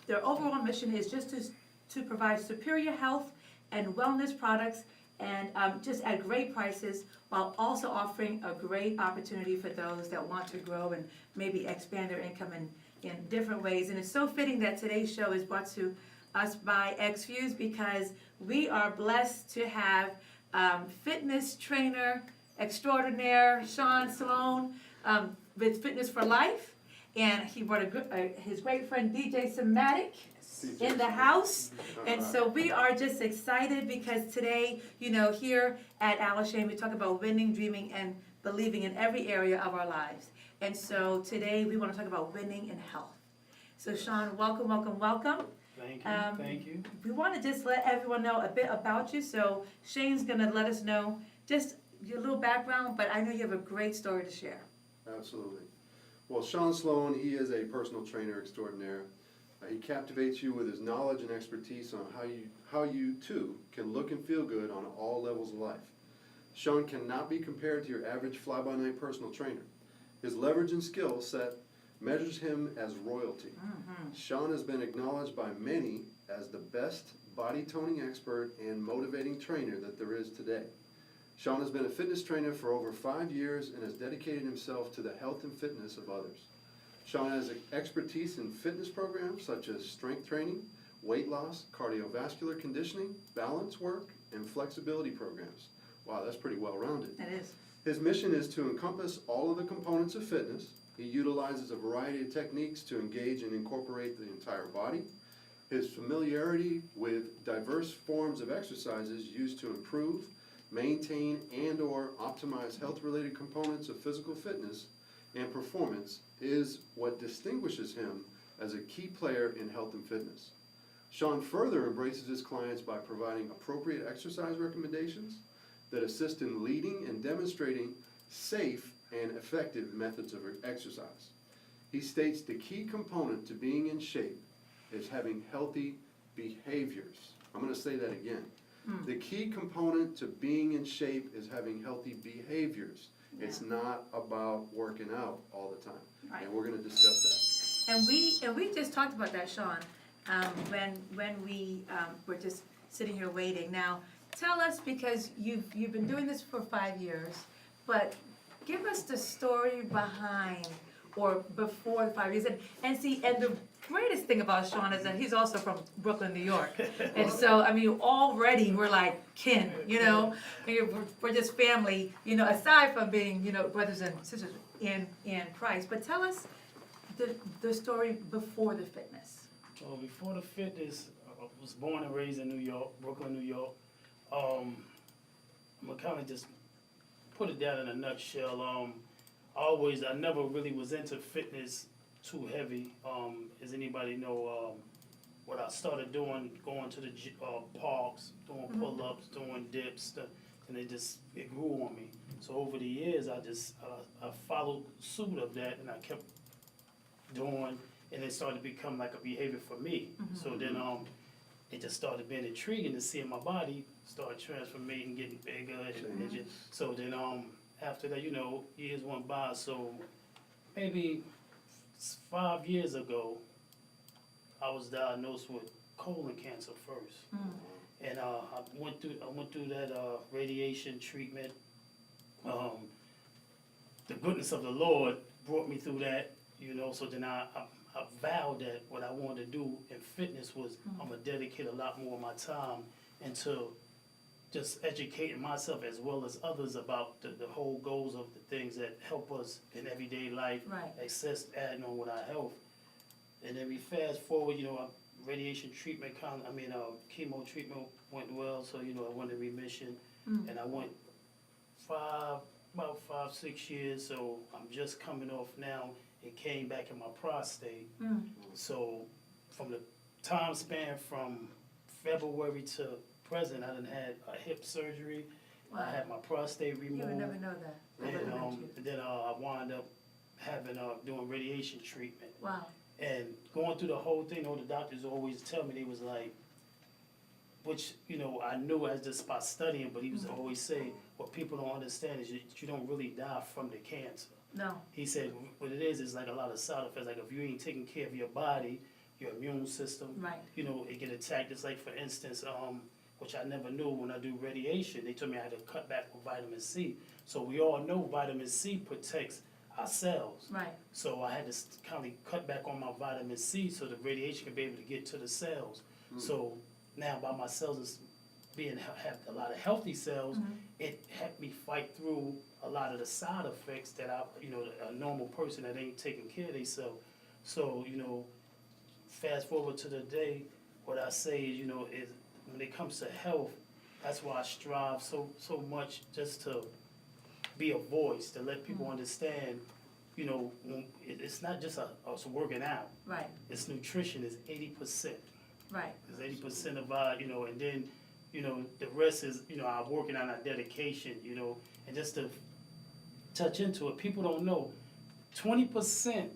their overall mission is just to provide superior health and wellness products and just at great prices, while also offering a great opportunity for those that want to grow and maybe expand their income in different ways. And it's so fitting that today's show is brought to us by XFuse, because we are blessed to have fitness trainer extraordinaire Sean Sloan with Fitness for Life, and he brought his great friend DJ Somatic in the house. And so we are just excited because today, here at AliShane, we talk about winning, dreaming, and believing in every area of our lives. And so today we want to talk about winning in health. So Sean, welcome, welcome, welcome. Thank you, thank you. We want to just let everyone know a bit about you. So Shane's going to let us know just your little background, but I know you have a great story to share. Absolutely. Well, Sean Sloan, he is a personal trainer extraordinaire. He captivates you with his knowledge and expertise on how you too can look and feel good on all levels of life. Sean cannot be compared to your average fly-by-night personal trainer. His leverage and skill set measures him as royalty. Sean has been acknowledged by many as the best body toning expert and motivating trainer that there is today. Sean has been a fitness trainer for over 5 years and has dedicated himself to the health and fitness of others. Sean has expertise in fitness programs such as strength training, weight loss, cardiovascular conditioning, balance work, and flexibility programs. Wow, that's pretty well-rounded. It is. His mission is to encompass all of the components of fitness. He utilizes a variety of techniques to engage and incorporate the entire body. His familiarity with diverse forms of exercises used to improve, maintain, and/or optimize health-related components of physical fitness and performance is what distinguishes him as a key player in health and fitness. Sean further embraces his clients by providing appropriate exercise recommendations that assist in leading and demonstrating safe and effective methods of exercise. He states the key component to being in shape is having healthy behaviors. I'm going to say that again. The key component to being in shape is having healthy behaviors. Yeah. It's not about working out all the time. Right. And we're going to discuss And we just talked about that, Sean, when we were just sitting here waiting. Now, tell us, because you've been doing this for 5 years, but give us the story behind or before the 5 years. And the greatest thing about Sean is that he's also from Brooklyn, New York. And so, I mean, already we're like kin, we're just family, aside from being, brothers and sisters in Christ. But tell us the story before the fitness. Well, before the fitness, I was born and raised in New York, Brooklyn, New York. I'm gonna kind of just put it down in a nutshell. I never really was into fitness too heavy. As anybody know, what I started doing, going to the parks, doing pull-ups, doing dips, and it grew on me. So over the years, I followed suit of that, and I kept doing, and it started to become like a behavior for me. So then it just started being intriguing to see my body start transforming, getting bigger, so then after that, years went by. So maybe 5 years ago, I was diagnosed with colon cancer first, and I went through that radiation treatment. The goodness of the Lord brought me through that, So then I vowed that what I wanted to do in fitness was I'm gonna dedicate a lot more of my time into just educating myself as well as others about the whole goals of the things that help us in everyday life, access adding on with our health. And then we fast forward, radiation treatment, chemo treatment went well, so I went in remission, and I went about 5-6 years, so I'm just coming off now. It came back in my prostate. So from the time span from February to present, I done had a hip surgery. Wow. I had my prostate removed. You would never know that. And then I wound up having doing radiation treatment. Wow. And going through the whole thing, the doctors always tell me, they was like, which, I knew as just by studying, but he was always say, what people don't understand is you don't really die from the cancer. No. He said what it is like a lot of side effects. Like if you ain't taking care of your body, your immune system. Right. You know, it get attacked. It's like, for instance, which I never knew when I do radiation, they told me I had to cut back with vitamin C. So we all know vitamin C protects our cells. Right. So I had to kind of cut back on my vitamin C so the radiation could be able to get to the cells. So now by my cells is have a lot of healthy cells, it helped me fight through a lot of the side effects that a normal person that ain't taking care of themselves. So, fast forward to the day, what I say is, is when it comes to health, that's why I strive so much just to be a voice, to let people understand, it's not just us working out. Right. It's nutrition is 80%. Right. It's 80% of our, and then, the rest is, our working on our dedication, and just to touch into it, people don't know, 20%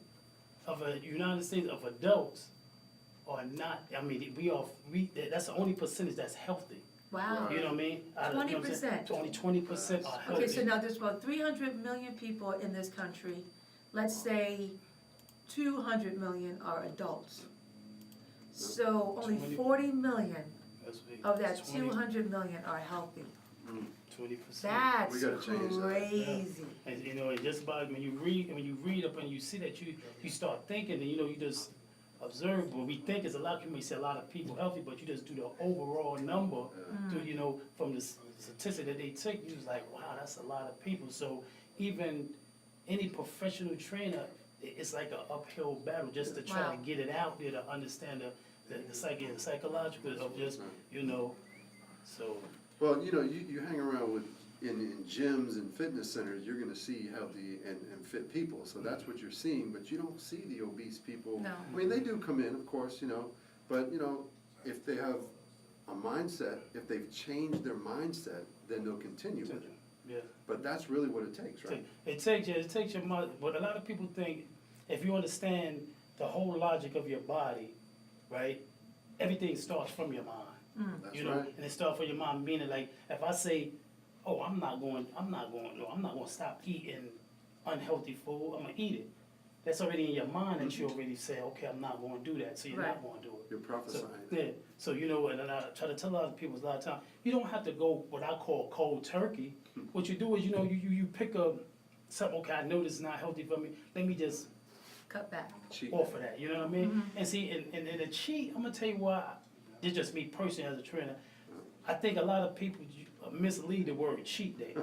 of the United States of adults are not, that's the only percentage that's healthy. Wow. You know what I mean? 20%. Only 20% are healthy. Okay, so now there's about 300 million people in this country. Let's say 200 million are adults. So only 20 40 million That's big. of that 20, 200 million are healthy. 20%. That's We gotta change that. crazy. And and just about when you read up and you see that you start thinking, and you just observe. What we think is a lot of people may say a lot of people healthy, but you just do the overall number from the statistic that they take, you was like, wow, that's a lot of people. So even any professional trainer, it's like an uphill battle just to try to get it out there to understand the psychological of just so. Well, you hang around with, in gyms and fitness centers, you're gonna see healthy and fit people, so that's what you're seeing, but you don't see the obese people. No. I mean, they do come in, of course, but, if they have a mindset, if they've changed their mindset, then they'll continue with it. Yeah. But that's really what it takes, right? It takes your mind, but a lot of people think, if you understand the whole logic of your body, right, everything starts from your mind. That's right. And it starts from your mind, meaning like, if I say, oh, I'm not going to stop eating unhealthy food, I'm gonna eat it. That's already in your mind that you already say, okay, I'm not gonna do that, so you're not gonna do it. You're prophesying. So and I try to tell a lot of people a lot of time, you don't have to go what I call cold turkey. What you do is, you pick up something, okay, I know this is not healthy for me, let me just Cut back. Cheat. offer that, you know what I mean? And see, and the cheat, I'm gonna tell you why, it's just me personally as a trainer, I think a lot of people mislead the word cheat day.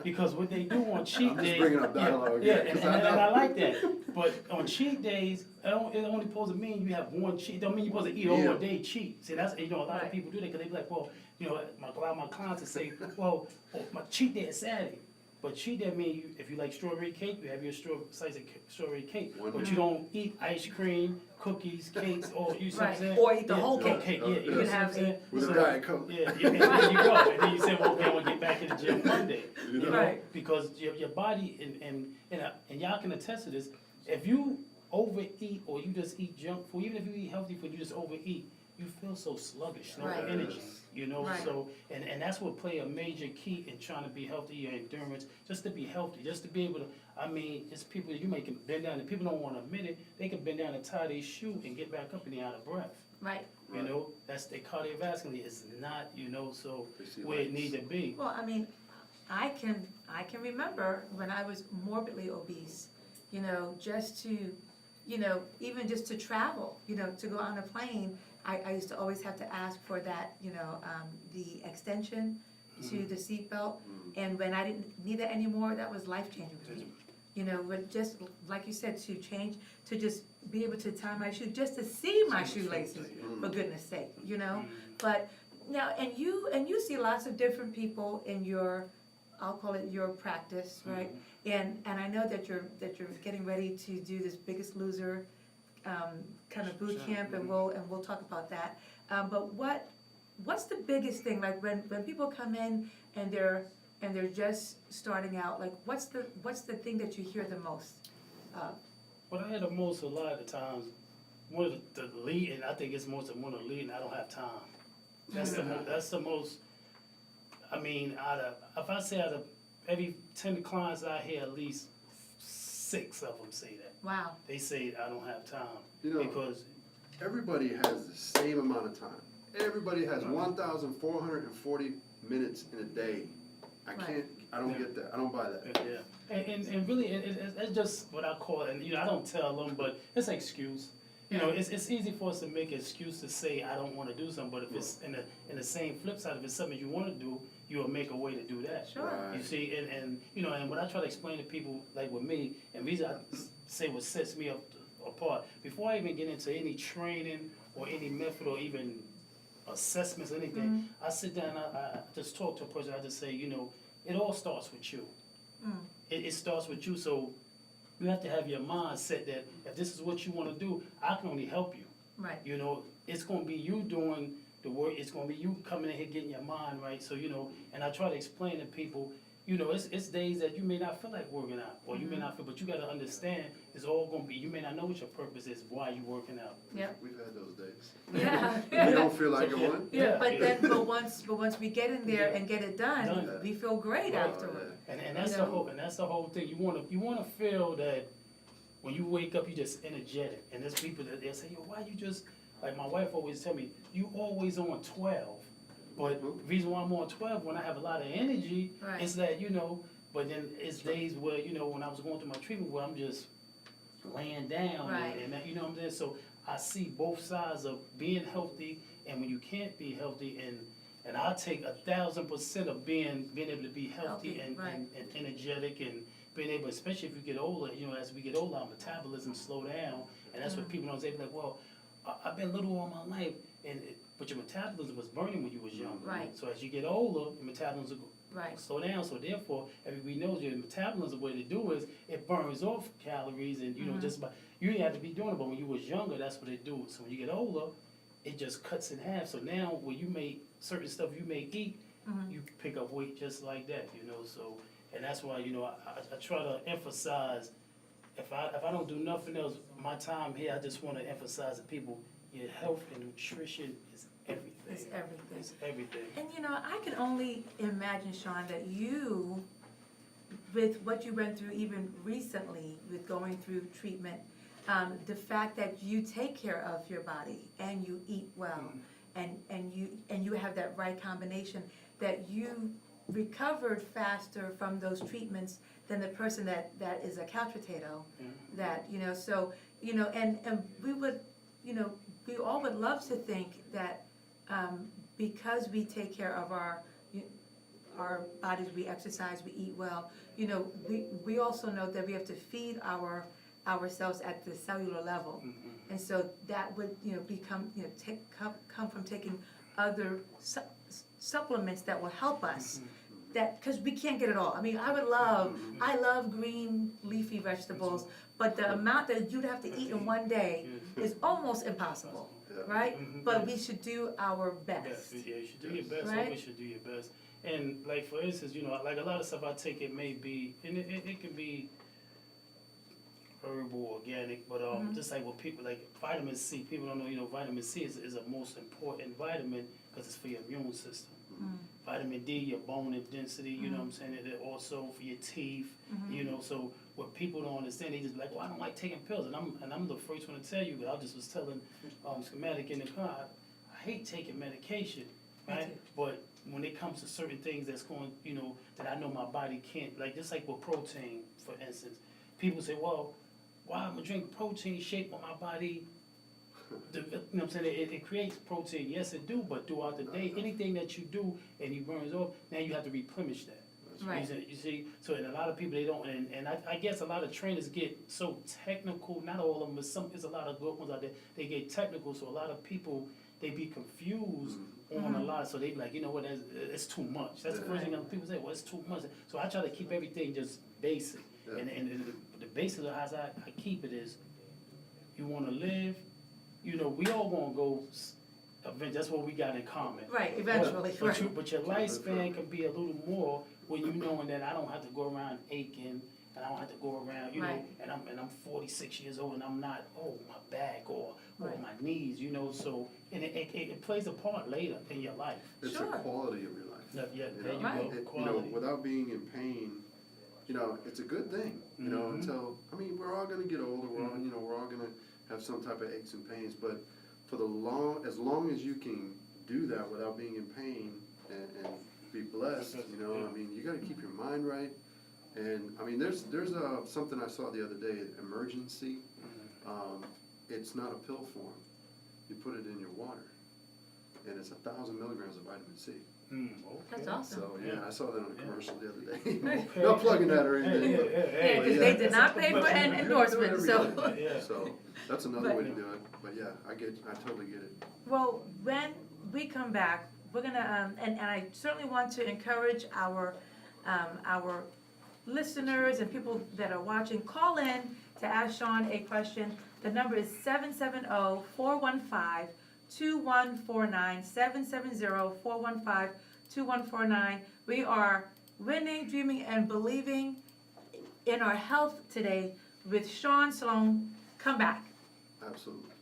Because what they do on cheat I'm just days. bringing up dialogue Yeah, here, 'cause and I know. I like that. But on cheat days, it only supposed to mean you have one cheat. It don't mean you're supposed to eat all day cheat. See, that's, a lot of people do that because they be like, well, a lot of my clients will say, well, my cheat day is Saturday. But cheat day means if you like strawberry cake, you have your slice of strawberry cake. But you don't eat ice cream, cookies, cakes, or you see what I'm saying? Or eat the Yeah, whole yeah, cake. yeah, You can have it. With a Diet Coke. Yeah, there you go. And then you say, well, okay, I want to get back in the gym Monday. You know, Right. because your body, and y'all can attest to this, if you overeat or you just eat junk food, even if you eat healthy food, you just overeat, you feel so sluggish, no Right. energy, Right. so, and that's what play a major key in trying to be healthy, your endurance, just to be healthy, just to be able to, it's people, you may can bend down, and people don't wanna admit it, they can bend down and tie their shoe and get back up and they're out of breath. Right. That's their cardiovascular is not, so They see where it lights. need to be. Well, I can remember when I was morbidly obese, just to, even just to travel, to go on a plane, I used to always have to ask for that, the extension to the seatbelt. And when I didn't need that anymore, that was life-changing for me. But just, like you said, to just be able to tie my shoe, just to see my shoelaces, for goodness sake, But now, and you see lots of different people in your, I'll call it your practice, right? And I know that you're getting ready to do this Biggest Loser kind of boot camp, and we'll talk about that. But what's the biggest thing, like when people come in and they're just starting out, like what's the thing that you hear the most of? What I hear the most a lot of the times, one of the lead, and I think it's most of one of the lead, and I don't have time. That's the most. If I say out of every 10 clients I hear, at least 6 of them say that. Wow. They say I don't have time You know, because everybody has the same amount of time. Everybody has 1,440 minutes in a day. I don't get that, I don't buy that. Yeah, and really, it's just what I call, and I don't tell them, but it's an excuse. It's easy for us to make an excuse to say I don't want to do something, but if it's in the same flip side, if it's something you want to do, you'll make a way to do that. Sure. Right. You see, and what I try to explain to people, like with me, and the reason I say what sets me apart, before I even get into any training or any method or even assessments or anything, I sit down, I just talk to a person, I just say, it all starts with you. It starts with you, so you have to have your mindset that if this is what you want to do, I can only help you. Right. It's going to be you doing the work, it's going to be you coming in here getting your mind right. So, and I try to explain to people, it's days that you may not feel like working out, or you may not feel, but you got to understand it's all going to be, you may not know what your purpose is, why you working out. Yep. We've had those days. Yeah. We don't feel like it one? Yeah. But once we get in there and get it done, we feel great Right. afterward. And that's the whole thing. You wanna feel that when you wake up, you just energetic. And there's people that they'll say, yo, why you just, like my wife always tell me, you always on 12. But the reason why I'm on 12, when I have a lot of energy, Right. is that, but then it's days where, when I was going through my treatment, where I'm just laying down. Right. And that, what I'm saying? So I see both sides of being healthy and when you can't be healthy, and I take 1,000% of being able to be healthy and energetic and being able, especially if you get older, as we get older, our metabolism slow down, and that's what people don't say, like, well, I've been little all my life, but your metabolism was burning when you was young. Right. So as you get older, your metabolism Right. slow down. So therefore, everybody knows your metabolism, what it do is it burns off calories, and just by you didn't have to be doing it, but when you was younger, that's what it do. So when you get older, it just cuts in half. So now when you make certain stuff you may eat, you pick up weight just like that, So, and that's why I try to emphasize. If I don't do nothing else, my time here, I just want to emphasize to people, your health and nutrition is everything. It's everything. It's everything. And I can only imagine, Sean, that you, with what you went through even recently with going through treatment, the fact that you take care of your body and you eat well, and you have that right combination, that you recovered faster from those treatments than the person that is a couch potato. That so and we would we all would love to think that because we take care of our bodies, we exercise, we eat well. We also know that we have to feed ourselves at the cellular level, and so that would come from taking other supplements that will help us. That because we can't get it all. I mean, I love green leafy vegetables, but the amount that you'd have to eat in one day is almost impossible, right? But we should do our best. Yeah, you should do your best. Right? Always should do your best. And like for instance, like a lot of stuff I take, it may be, and it can be herbal, organic, but just like what people like vitamin C. People don't know, vitamin C is a most important vitamin because it's for your immune system. Vitamin D, your bone density, you know what I'm saying? It also for your teeth, so what people don't understand, they just be like, well, I don't like taking pills. And I'm the first one to tell you, but I just was telling Schematic in the car, I hate taking medication, right? But when it comes to certain things that's going, that I know my body can't, like just like with protein, for instance, people say, well, why am I drinking protein shake when my body, you know what I'm saying, it creates protein, yes it do, but throughout the day, anything that you do and you burns off, now you have to replenish that. Right. You see, so and a lot of people, they don't, and I guess a lot of trainers get so technical, not all of them, but there's a lot of good ones out there, they get technical, so a lot of people, they be confused on a lot, so they be like, you know what, it's too much. That's the first thing that people say, well, it's too much. So I try to keep everything just basic, and the basic of how I keep it is, you wanna live, we all gonna go, that's what we got in common. Right, eventually, But your lifespan can be a little more when you knowing that I don't have to go around aching, and I don't have to go around, and I'm 46 years old and I'm not, my back or my knees, so, and it plays a part later in your life. It's the quality of your life. Yeah, there you go, quality. Without being in pain, it's a good thing, until, we're all gonna get older, we're all gonna have some type of aches and pains, but as long as you can do that without being in pain and be blessed, you know, I mean, you gotta keep your mind right. And, I mean, there's something I saw the other day, emergency. It's not a pill form. You put it in your water, and it's 1,000 milligrams of vitamin C. Okay. That's awesome. So, yeah, I saw that on a commercial the other day. Okay. Not plugging that or anything, but. Yeah, because they did not pay for an endorsement, so. Yeah. So, that's another way to do it, but yeah, I totally get it. Well, when we come back, we're gonna, and I certainly want to encourage our listeners and people that are watching, call in to ask Sean a question. The number is 770-415-2149, 770-415-2149. We are winning, dreaming, and believing in our health today with Sean Sloan. Come back. Absolutely.